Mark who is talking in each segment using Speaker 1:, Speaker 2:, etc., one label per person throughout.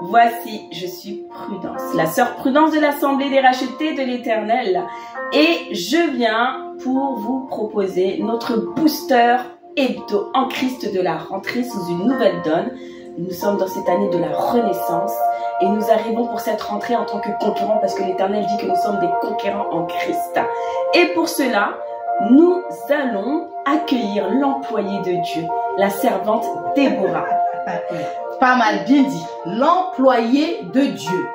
Speaker 1: Voici, je suis Prudence, la sœur Prudence de l'Assemblée des rachetés de l'Éternel. Et je viens pour vous proposer notre booster hebdo en Christ de la rentrée sous une nouvelle donne. Nous sommes dans cette année de la renaissance et nous arrivons pour cette rentrée en tant que conquérants parce que l'Éternel dit que nous sommes des conquérants en Christ. Et pour cela, nous allons accueillir l'employée de Dieu, la servante Déborah.
Speaker 2: Pas mal bien dit, l'employé de Dieu.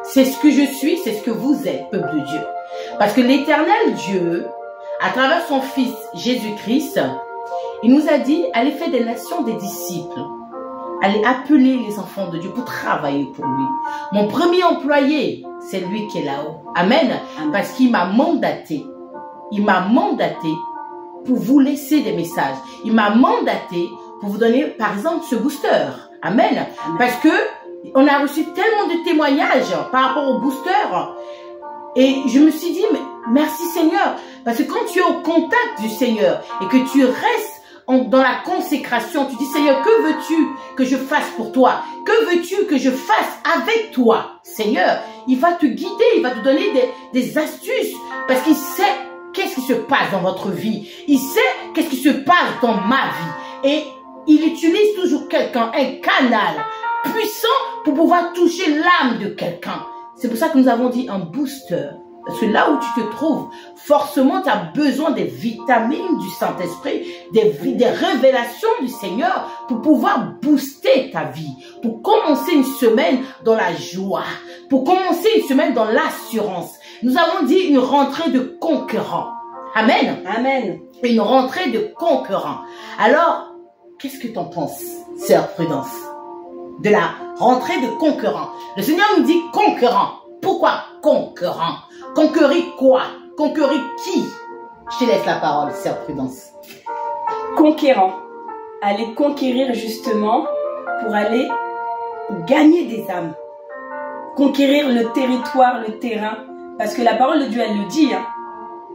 Speaker 2: C'est ce que je suis, c'est ce que vous êtes, peuple de Dieu. Parce que l'Éternel Dieu, à travers son Fils Jésus-Christ, il nous a dit, allez faire des nations des disciples. Allez appeler les enfants de Dieu pour travailler pour lui. Mon premier employé, c'est lui qui est là-haut. Amen. Parce qu'il m'a mandaté. Il m'a mandaté pour vous laisser des messages. Il m'a mandaté pour vous donner, par exemple, ce booster. Amen. Parce que on a reçu tellement de témoignages par rapport au booster. Et je me suis dit, mais merci Seigneur. Parce que quand tu es au contact du Seigneur et que tu restes dans la consécration, tu dis Seigneur, que veux-tu que je fasse pour toi? Que veux-tu que je fasse avec toi? Seigneur, il va te guider, il va te donner des astuces parce qu'il sait qu'est-ce qui se passe dans votre vie. Il sait qu'est-ce qui se passe dans ma vie. Et il utilise toujours quelqu'un, un canal puissant pour pouvoir toucher l'âme de quelqu'un. C'est pour ça que nous avons dit un booster. Parce que là où tu te trouves, forcément, tu as besoin des vitamines du Saint-Esprit, des révélations du Seigneur pour pouvoir booster ta vie, pour commencer une semaine dans la joie, pour commencer une semaine dans l'assurance. Nous avons dit une rentrée de conquérants. Amen.
Speaker 1: Amen.
Speaker 2: Une rentrée de conquérants. Alors, qu'est-ce que tu en penses, sœur Prudence, de la rentrée de conquérants? Le Seigneur nous dit conquérants. Pourquoi conquérants? Conquérir quoi? Conquérir qui? Je te laisse la parole, sœur Prudence.
Speaker 1: Conquérant. Aller conquérir justement pour aller gagner des âmes. Conquérir le territoire, le terrain. Parce que la parole de Dieu, elle le dit. Hein.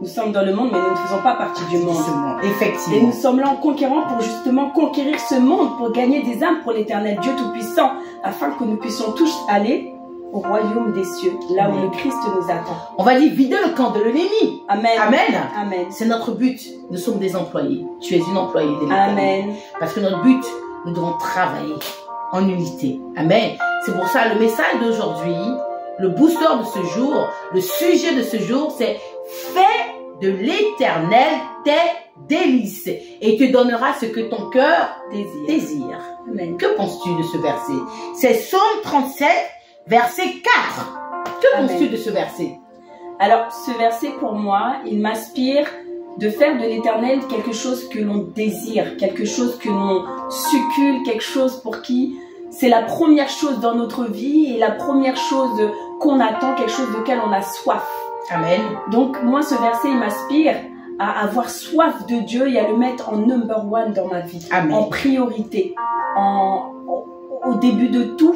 Speaker 1: Nous sommes dans le monde, mais nous ne faisons pas partie du monde.
Speaker 2: Effectivement.
Speaker 1: Et nous sommes là en conquérant pour justement conquérir ce monde, pour gagner des âmes pour l'Éternel Dieu Tout-Puissant, afin que nous puissions tous aller au royaume des cieux, là où le Christ nous attend.
Speaker 2: On va dire vider le camp de l'ennemi.
Speaker 1: Amen.
Speaker 2: Amen.
Speaker 1: Amen.
Speaker 2: C'est notre but. Nous sommes des employés. Tu es une employée de l'Éternel.
Speaker 1: Amen.
Speaker 2: Parce que notre but, nous devons travailler en unité. Amen. C'est pour ça le message d'aujourd'hui, le booster de ce jour, le sujet de ce jour, c'est fais de l'Éternel tes délices et tu donneras ce que ton cœur désire.
Speaker 1: Amen.
Speaker 2: Que penses-tu de ce verset? C'est Psaume 37, verset 4. Que penses-tu de ce verset?
Speaker 1: Alors, ce verset, pour moi, il m'inspire de faire de l'Éternel quelque chose que l'on désire, quelque chose que l'on succule, quelque chose pour qui c'est la première chose dans notre vie et la première chose qu'on attend, quelque chose auquel on a soif.
Speaker 2: Amen.
Speaker 1: Donc, moi, ce verset, il m'inspire à avoir soif de Dieu et à le mettre en number one dans ma vie.
Speaker 2: Amen.
Speaker 1: En priorité, au début de tout,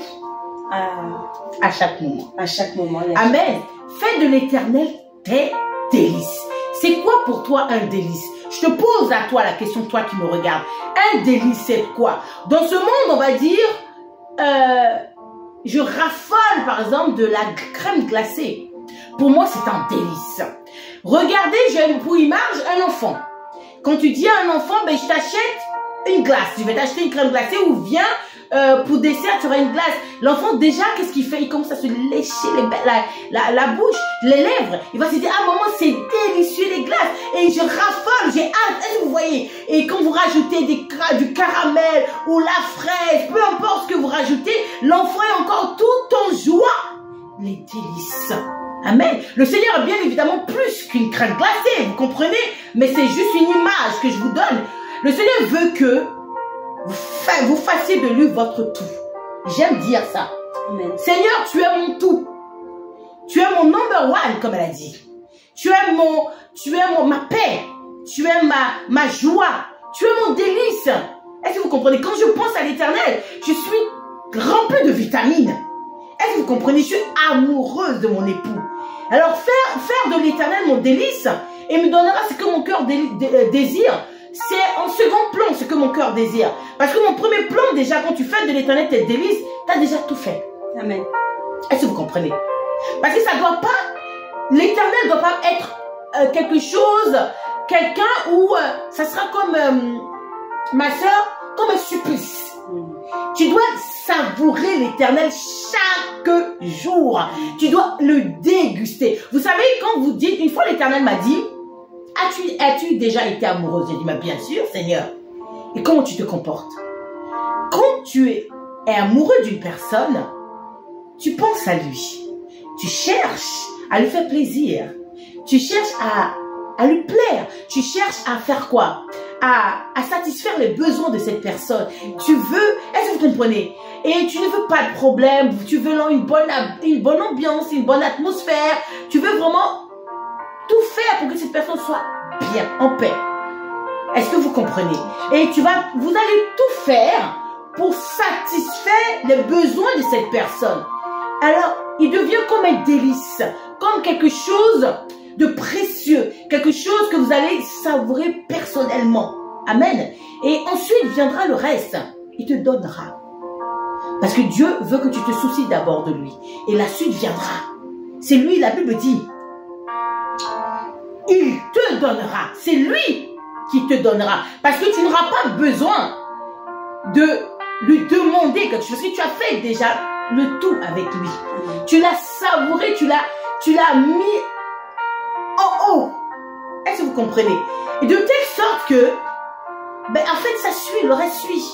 Speaker 2: à chaque moment.
Speaker 1: À chaque moment.
Speaker 2: Amen. Fais de l'Éternel tes délices. C'est quoi pour toi un délice? Je te pose à toi la question, toi qui me regardes. Un délice, c'est quoi? Dans ce monde, on va dire, je raffole par exemple de la crème glacée. Pour moi, c'est un délice. Regardez, pour image, un enfant. Quand tu dis à un enfant, ben, je t'achète une glace. Je vais t'acheter une crème glacée ou viens, pour dessert, tu auras une glace. L'enfant, déjà, qu'est-ce qu'il fait? Il commence à se lécher la bouche, les lèvres. Il va se dire, ah maman, c'est délicieux les glaces. Et je raffole, j'ai hâte. Est-ce que vous voyez? Et quand vous rajoutez du caramel ou la fraise, peu importe ce que vous rajoutez, l'enfant est encore tout en joie. Les délices. Amen. Le Seigneur a bien évidemment plus qu'une crème glacée, vous comprenez? Mais c'est juste une image que je vous donne. Le Seigneur veut que vous fassiez de lui votre tout. J'aime dire ça.
Speaker 1: Amen.
Speaker 2: Seigneur, tu es mon tout. Tu es mon number one, comme elle a dit. Tu es ma paix. Tu es ma joie. Tu es mon délice. Est-ce que vous comprenez? Quand je pense à l'Éternel, je suis remplie de vitamines. Est-ce que vous comprenez? Je suis amoureuse de mon époux. Alors, faire de l'Éternel mon délice et me donnera ce que mon cœur désire. C'est en second plan ce que mon cœur désire. Parce que mon premier plan, déjà, quand tu fais de l'Éternel tes délices, tu as déjà tout fait.
Speaker 1: Amen.
Speaker 2: Est-ce que vous comprenez? Parce que ça doit pas, l'éternel ne doit pas être quelque chose, quelqu'un où ça sera comme, ma soeur, comme un supplice. Tu dois savourer l'éternel chaque jour. Tu dois le déguster. Vous savez, quand vous dites, une fois l'éternel m'a dit, as-tu déjà été amoureuse? J'ai dit, mais bien sûr, Seigneur. Et comment tu te comportes? Quand tu es amoureux d'une personne, tu penses à lui. Tu cherches à lui faire plaisir. Tu cherches à lui plaire. Tu cherches à faire quoi? À satisfaire les besoins de cette personne. Tu veux, est-ce que vous comprenez? Et tu ne veux pas de problème. Tu veux une bonne ambiance, une bonne atmosphère. Tu veux vraiment tout faire pour que cette personne soit bien, en paix. Est-ce que vous comprenez? Et vous allez tout faire pour satisfaire les besoins de cette personne. Alors, il devient comme un délice, comme quelque chose de précieux, quelque chose que vous allez savourer personnellement. Amen. Et ensuite viendra le reste. Il te donnera. Parce que Dieu veut que tu te soucies d'abord de lui. Et la suite viendra. C'est lui, la Bible dit. Il te donnera. C'est lui qui te donnera. Parce que tu n'auras pas besoin de lui demander quelque chose. Parce que tu as fait déjà le tout avec lui. Tu l'as savouré, tu l'as mis en haut. Est-ce que vous comprenez? Et de telle sorte que, en fait, ça suit, le reste suit.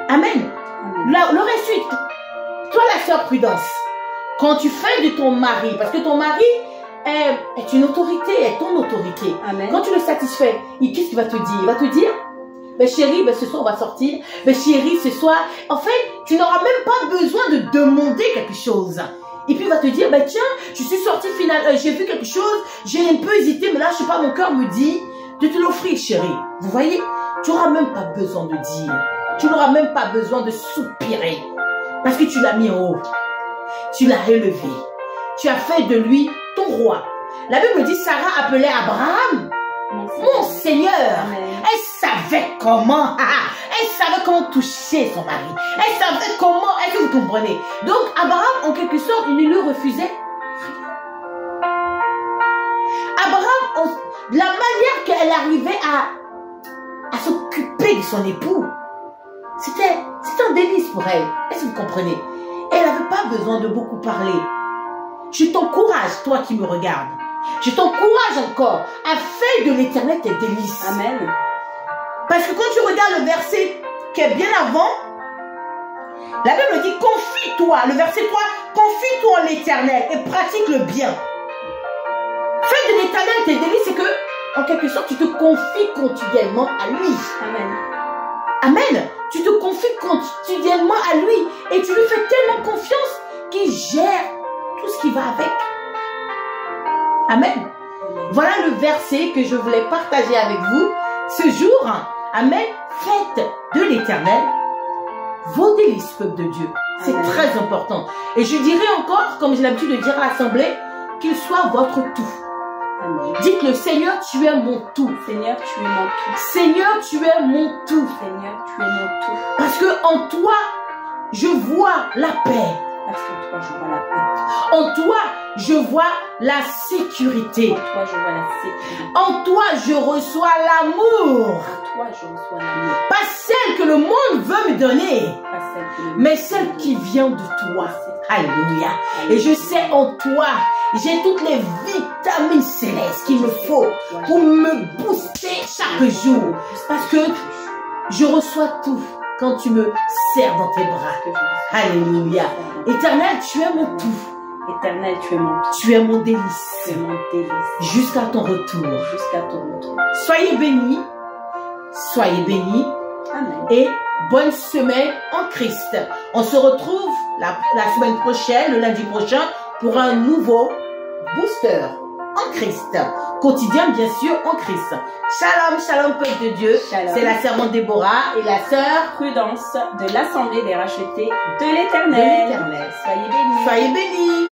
Speaker 2: Amen. Le reste suit. Toi, la sœur Prudence, quand tu fais de ton mari, parce que ton mari est une autorité, est ton autorité.
Speaker 1: Amen.
Speaker 2: Quand tu le satisfais, qu'est-ce qu'il va te dire? Il va te dire, chérie, ce soir on va sortir. Chérie, ce soir, en fait, tu n'auras même pas besoin de demander quelque chose. Et puis il va te dire, tiens, je suis sortie finalement, j'ai vu quelque chose, j'ai un peu hésité, mais là, je sais pas, mon cœur me dit de te l'offrir, chérie. Vous voyez, tu n'auras même pas besoin de dire. Tu n'auras même pas besoin de soupirer. Parce que tu l'as mis en haut. Tu l'as élevé. Tu as fait de lui ton roi. La Bible dit, Sarah appelait Abraham mon Seigneur.
Speaker 1: Amen.
Speaker 2: Elle savait comment. Elle savait comment toucher son mari. Elle savait comment. Est-ce que vous comprenez? Donc, Abraham, en quelque sorte, il ne lui refusait rien. Abraham, la manière qu'elle arrivait à s'occuper de son époux, c'était un délice pour elle. Est-ce que vous comprenez? Elle n'avait pas besoin de beaucoup parler. Je t'encourage, toi qui me regardes. Je t'encourage encore à faire de l'éternel tes délices.
Speaker 1: Amen.
Speaker 2: Parce que quand tu regardes le verset qui est bien avant, la Bible dit, confie-toi, le verset 3, confie-toi en l'éternel et pratique le bien. Fais de l'éternel tes délices, c'est que, en quelque sorte, tu te confies quotidiennement à lui.
Speaker 1: Amen.
Speaker 2: Amen. Tu te confies quotidiennement à lui et tu lui fais tellement confiance qu'il gère tout ce qui va avec. Amen. Voilà le verset que je voulais partager avec vous ce jour. Amen. Faites de l'éternel vos délices, peuple de Dieu. C'est très important. Et je dirais encore, comme j'ai l'habitude de dire à l'assemblée, qu'il soit votre tout.
Speaker 1: Amen.
Speaker 2: Dites le Seigneur, tu es mon tout.
Speaker 1: Seigneur, tu es mon tout.
Speaker 2: Seigneur, tu es mon tout.
Speaker 1: Seigneur, tu es mon tout.
Speaker 2: Parce que en toi, je vois la paix.
Speaker 1: Parce qu'en toi, je vois la paix.
Speaker 2: En toi, je vois la sécurité.
Speaker 1: En toi, je vois la sécurité.
Speaker 2: En toi, je reçois l'amour.
Speaker 1: En toi, je reçois l'amour.
Speaker 2: Pas celle que le monde veut me donner,
Speaker 1: Pas celle que le
Speaker 2: mais celle qui vient de toi. Alléluia. Et je sais en toi, j'ai toutes les vitamines célestes qu'il me faut pour me booster chaque jour. Parce que je reçois tout quand tu me serres dans tes bras. Alléluia. Éternel, tu es mon tout.
Speaker 1: Éternel, tu es mon tout.
Speaker 2: Tu es mon délice.
Speaker 1: Tu es mon délice.
Speaker 2: Jusqu'à ton retour.
Speaker 1: Jusqu'à ton retour.
Speaker 2: Soyez bénis. Soyez bénis.
Speaker 1: Amen.
Speaker 2: Et bonne semaine en Christ. On se retrouve la semaine prochaine, le lundi prochain, pour un nouveau booster en Christ. Quotidien, bien sûr, en Christ. Shalom, shalom, peuple de Dieu. C'est la servante Déborah et la sœur
Speaker 1: Prudence de l'Assemblée des rachetés de l'Éternel.
Speaker 2: de l'Éternel.
Speaker 1: Soyez bénis.
Speaker 2: Soyez bénis.